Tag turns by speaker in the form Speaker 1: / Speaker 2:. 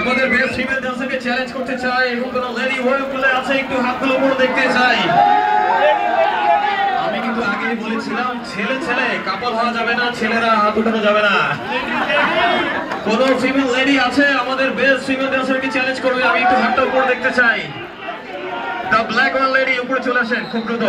Speaker 1: আমাদের best female ডান্সারকে challenge করতে চাই এবং কোন লেডি ওয়ার্কগুলো আছে একটু হাতগুলো উপরে দেখতে চাই। আমি কিন্তু আগেই বলেছিলাম ছেলে ছেলে কাপল হওয়া যাবে না, ছেলেরা হাত উঠানো যাবে না। কোন ফিমেল লেডি আছে আমাদের বেস্ট ফিমেল ডান্সারকে চ্যালেঞ্জ করবে? আমি একটু হাতটা উপরে দেখতে চাই। দ্য ব্ল্যাক ওয়ান লেডি উপরে চলে আসেন খুব দ্রুত।